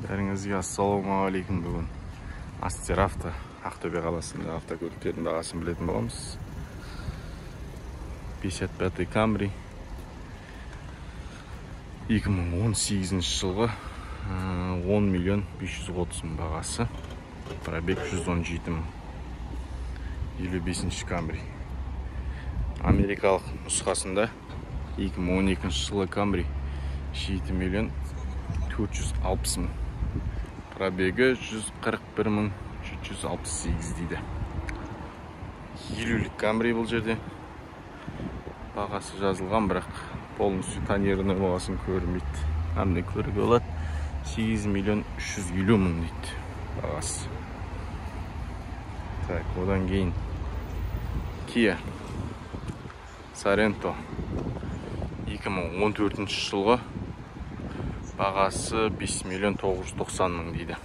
Бәріңізге ассалаумағалейкум. Бүгін Астер Авто Ақтөбе қаласында автокөліктердің бағасын білетін боламыз. 55 Камри 2018 жылғы 10 миллион 530 мың бағасы. Пробег 117 мың. 55 Камри. Америкалық нұсқасында 2012 жылғы Камри 7 миллион 460 мың. Пробегі 141 мың 368 дейді. 50-лік Камри бұл жерде. Бағасы жазылған, бірақ полностью тонированный болғасын көрмейді. Әміне көруге болады. 8 миллион 350 мың дейді бағасы. Так, одан кейін Kia Sorento 2014 жылғы бағасы 5 миллион 990 мың дейді.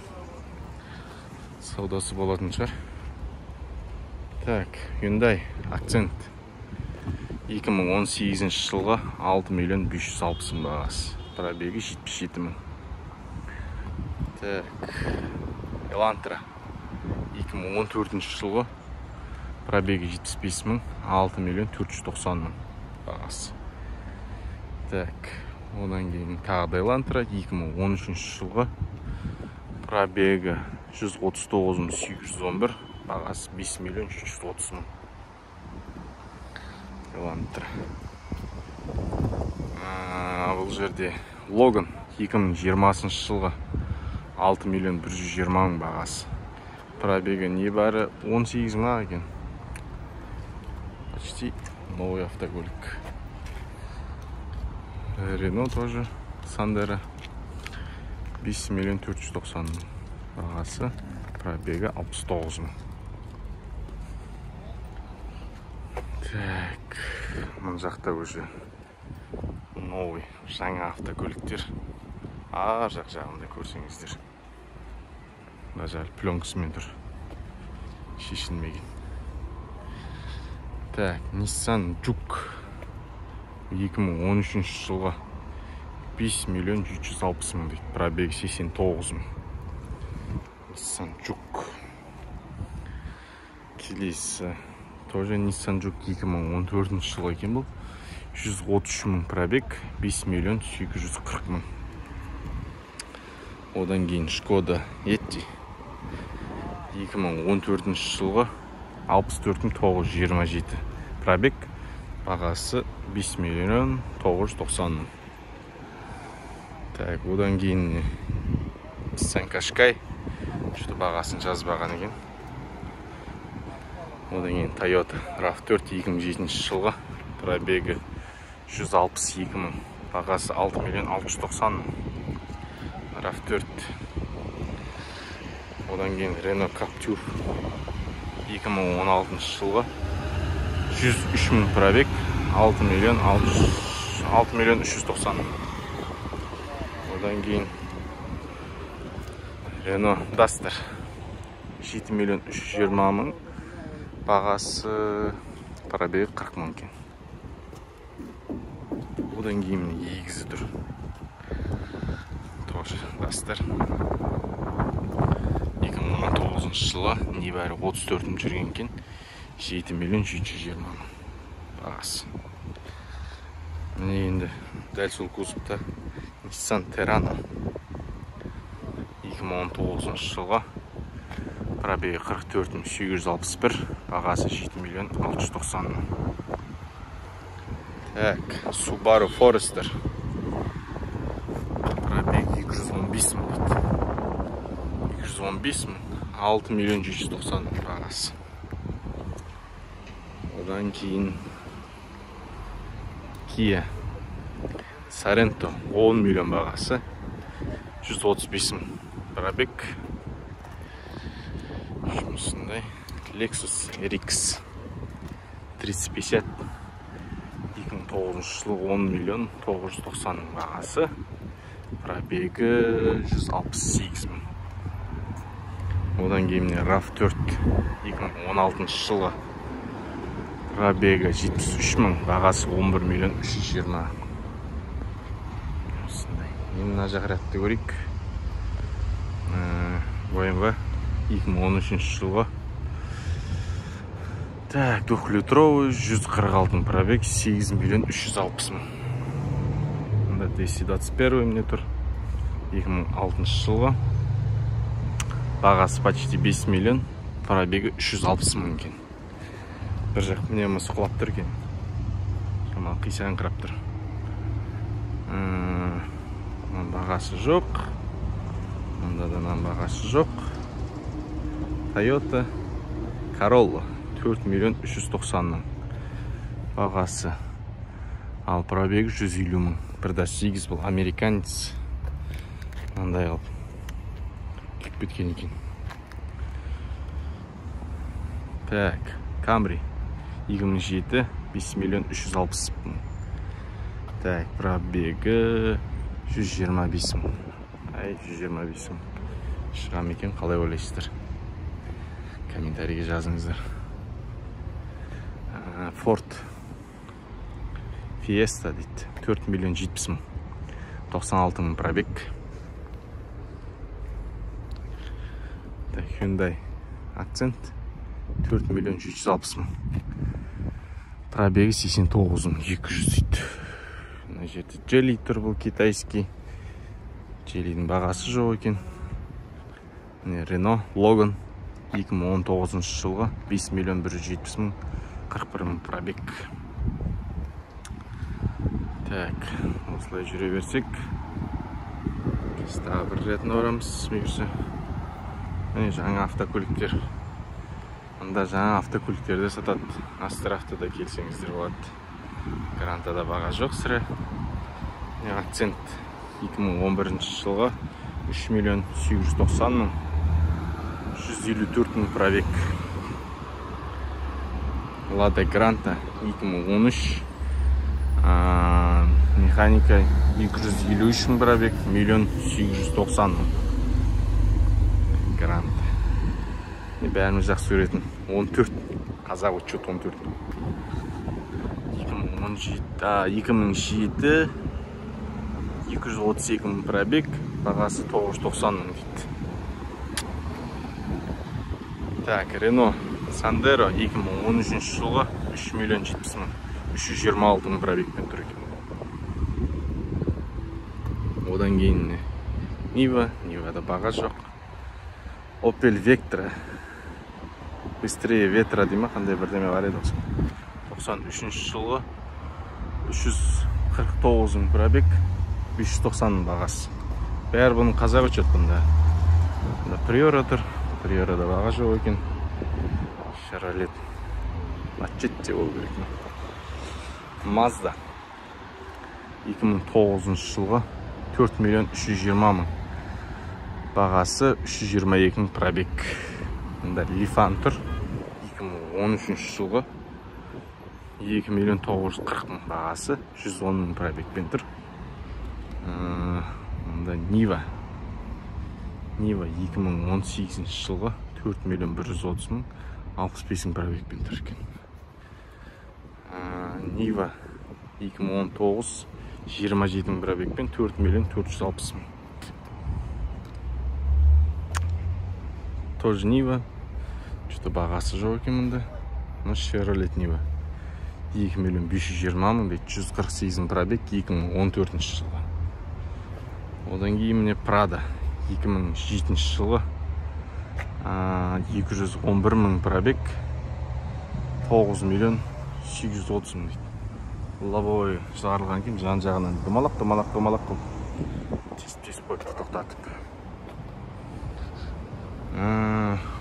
Саудасы болатын шығар. Так, Hyundai Accent 2018 жылғы 6 миллион 560 мың бағасы. Пробегі 77 мың. Так, Elantra 2014 жылғы пробегі 75 мың, 6 миллион 490 мың бағасы. Так, одан кейін тағы да Elantra 2013 жылғы пробегі 139 мың 811, бағасы 5 миллион 330 мың. Elantra. Бұл жерде Logan 2020 жылғы 6 миллион 120 мың бағасы. Пробегі небәрі 18 мың екен. Почти новый автокөлік. Renault тоже Sandero 5 миллион 490 мың бағасы. Пробегі 69 мың. Так, мұн жақта уже новый жаңа автокөліктер. Ар жақ жағында көрсеңіздер. Даже пленкасымен тұр. Шешілмеген. Так, Nissan Juke 2013 жылғы 5 миллион 360 мың дейді. Пробегі 89 мың. Nissan Juke. Келесі тоже Nissan Juke 2014 жылғы екен бұл. 133 мың пробег, 5 миллион 840 мың. Одан кейін Skoda Yeti 2014 жылғы 64 мың 927 пробег, бағасы 5 миллион 990 мың. Так, одан кейін Nissan Qashqai, что бағасын жазбаған екен. Одан кейін Toyota RAV4 2007 жылғы пробегі 162 мың, бағасы 6 миллион 690 мың. RAV4. Одан кейін Renault Captur 2016 жылғы 103 мың пробег, 6 миллион 390 мың. Одан кейін Renault Duster 7 миллион 320 мың, бағасы пробегі 40 мың екен. Одан кейін егізі тұр. Тоже Duster 2019 жылы небәрі 34 жүрген екен. 7 миллион 720 мың бағасы. Міне енді дәл сол кузовта Nissan Terrano 2019 жылғы пробегі 44 мың 861, бағасы 7 миллион 690 мың. Так, Subaru Forester пробегі 215 мың дейді. 215 мың, 6 миллион 790 мың бағасы. Одан кейін Kia Sorento 10 миллион бағасы, 135 мың пробег. Жұмысындай Lexus RX 350 2009 жылы 10 миллион 990 мың бағасы. Пробегі 168 мың. Одан кейін RAV4 2016 жылы пробегі 73 мың, бағасы 11 миллион 320. Енді мына жақ рәтті көрейік. BMW 2013 жылғы. Так, 2-литровый, 146 пробег, 8 миллион 360 мың. Мында DC21 міне тұр. 2006 жылғы. Бағасы почти 5 миллион, пробегі 360 мың екен. Бір жақ мнемасы құлап тұр екен. Шамал қисаған қырап тұр. Бағасы жоқ. Мұнда да бағасы жоқ. Toyota Corolla 4 миллион 390 мың. Бағасы. Ал пробегі 150 мың. 1.8 бұл американец. Мындай алып кеп кеткен екен. Так, Camry 2007 5 миллион 360 мың. Так, пробегі 125 мың. 125 мың. Шығам екен, қалай ойлайсыздар? Комментарийге жазыңыздар. Ford Fiesta дейді. 4 миллион 70 мың. 96 мың пробег. Так, Hyundai Accent 4 миллион 160 мың. Пробегі 89 мың 200 дейді. Мына жерде Geely тұр, бұл китайский. Geely'дің бағасы жоқ екен. Renault Logan 2019 жылғы 5 миллион 170 мың, 41 мың пробег. Так, осылай жүре берсек. Тағы бір ретін орамыз. Міне жаңа автокөліктер. Мұнда жаңа автокөліктерді сатады. Астрафтада келсеңіздер болады. Грантада баға жоқ сірі. Accent 2011 жылғы 3 миллион 790 мың. 154 мың пробег. Lada Granta 2013. Механика 253 мың пробег. 1 миллион 790 мың. Гранта. Бәріміз жақсы көретін. 14. Қазақ учет 14. 2007 232 мың пробег. Бағасы 990 мың дейді. Так, Renault Sandero 2013 жылғы 3 миллион 70 мың. 326 мың пробегпен тұр екен. Одан кейін Niva'да баға жоқ. Opel Vectra быстрее ветра дейма, қандай бірдеме бар еді осы. 93 жылғы 349 мың пробег, 590 мың бағасы. Бәрі бұның қазақ учет бұнда. Priora тұр. Priora'да баға жоқ екен. Chevrolet Machete ол керек. Mazda 2009 жылғы 4 миллион 320 мың. Бағасы 322 мың пробег. Мұнда Lifan тұр. 2013 жылғы 2 миллион 940 мың. Бағасы 110 мың пробегпен тұр. Мұнда Niva 2018 жылғы 4 миллион 130 мың. 65 мың пробегпен тұр екен. Niva 2019 27 мың пробегпен 4 миллион 460 мың. Тоже Niva. Что-то бағасы жоқ екен мұнда. Chevrolet Niva 2 миллион 520 мың, 148 мың пробег, 2014 жылғы. Одан кейін міне Prada 2007 жылғы 211 мың пробег, 9 миллион 830 мың дейді. Лобовой шығарылған кейін жан жағынан домалақ қыл. Тез қойып тоқтатып.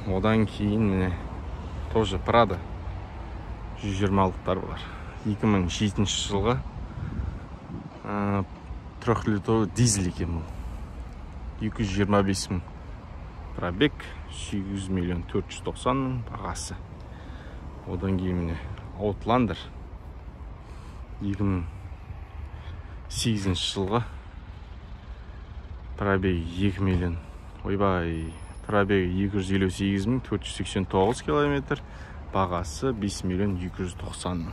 Одан кейін міне тоже Prada 120-лықтар бар. 2007 жылғы 3-литровый дизель екен бұл. 225 мың пробег, 8 миллион 490 мың бағасы. Одан кейін міне Outlander 2008 жылғы пробег 2 миллион. Ойбай, пробег 258 мың 489 километр. Бағасы 5 миллион 290 мың.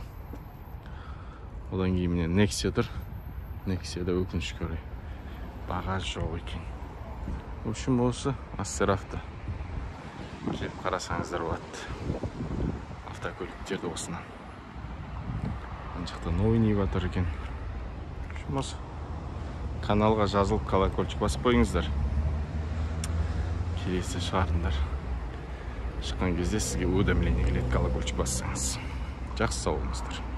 Одан кейін міне Nexia тұр. Nexia да өкінішке орай баға жоқ екен. В общем, осы Астрафта. келіп қарасаңыздар болады. Автокөліктерді осынан. Мына жақта ойнап жатыр екен. Жұмыс. Каналға жазылып колокольчик басып қойыңыздар. Келесі шығарыңдар. Шыққан кезде сізге уведомление келеді, колокольчик бассаңыз. Жақсы сау болыңыздар.